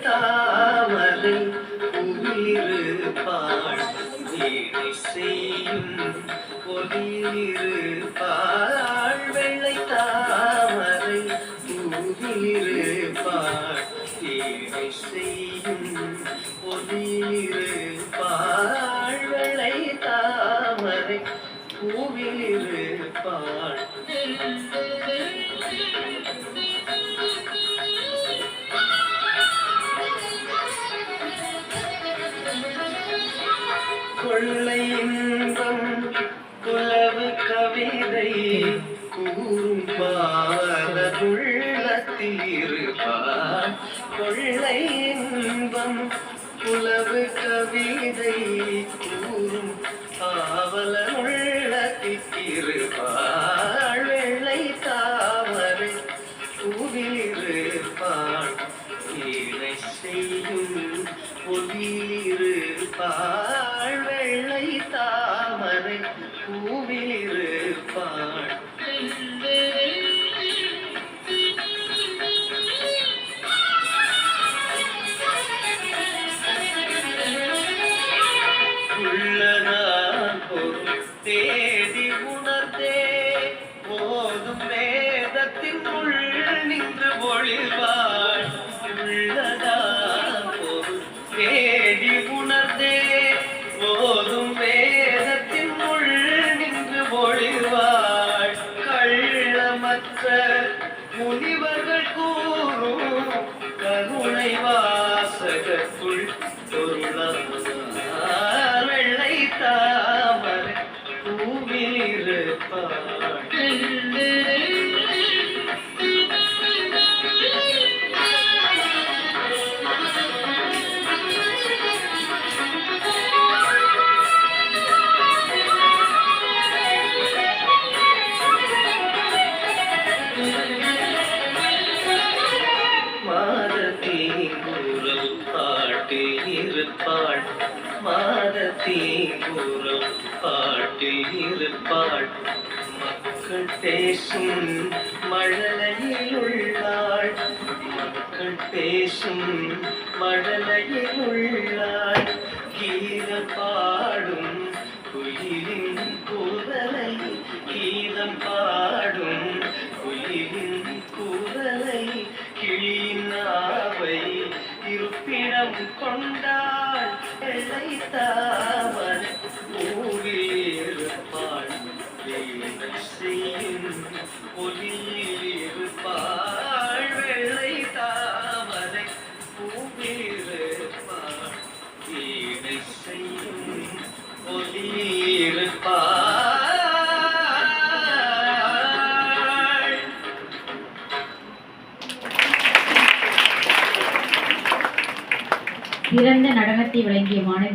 தாமரை உயிர்ப்பாள் வீணை செய்யும் ஒளியிருப்பாள் வெள்ளை தாமரை உயிர்ப்பாள் வீணை செய்யும் ஒளியிருப்பாள் வெள்ளை தாமரை பூவிலிருப்பாள் கொள்ளை இன்பம் புலவு கவிதை கூறும் பாவலத்துள்ளத்தில் இருப்பார் கொள்ளை இன்பம் புலவு கவிதை கூறும் பாவலத்துள்ளத்தில் இருப்பார் வெள்ளை தாமரை பூவிலிருப்பாள் வீணை செய்யும் ஒளியிருப்பாள் வெள்ளை தாமரை பூவிலிருப்பாள் உள்ளதான் பொருள் தேடி உணர்ந்தே போதும் வேதத்தின் உள் நின்று ஒளிவாள் உள்ளதான் பொருள் தேடி உணர்ந்தே போதும் வேதத்தின் உள் நின்று ஒளிவாள் கள்ளமற்ற முனிவர்கள் கூறும் கருணை வாசகத்துள் பொருளார் வெள்ளை தாமரை பூவிலிருப்பாள் மாதத்தீங்குரல் பாட்டில் இருப்பாள் மாதத்தீங்குரல் பாட்டில் இருப்பாள் மக்கள் பேசும் மழலையில் உள்ளாள் மக்கள் பேசும் மழலையில் உள்ளாள் கீதம் பாடும் குயிலின் குரலை கீதம் பாடும் குயிலின் குரலை கிளியின் நாவை இருப்பிடம் கொண்டாள் வெள்ளை தாமரை பூவிலிருப்பாள் வீணை செய்யும் ஒளியிலிருப்பாள் வெள்ளை தாமரை பூவிலிருப்பாள் வீணை செய்யும் ஒளியிலிருப்பாள். சிறந்த நடனத்தை வழங்கிய மாணவி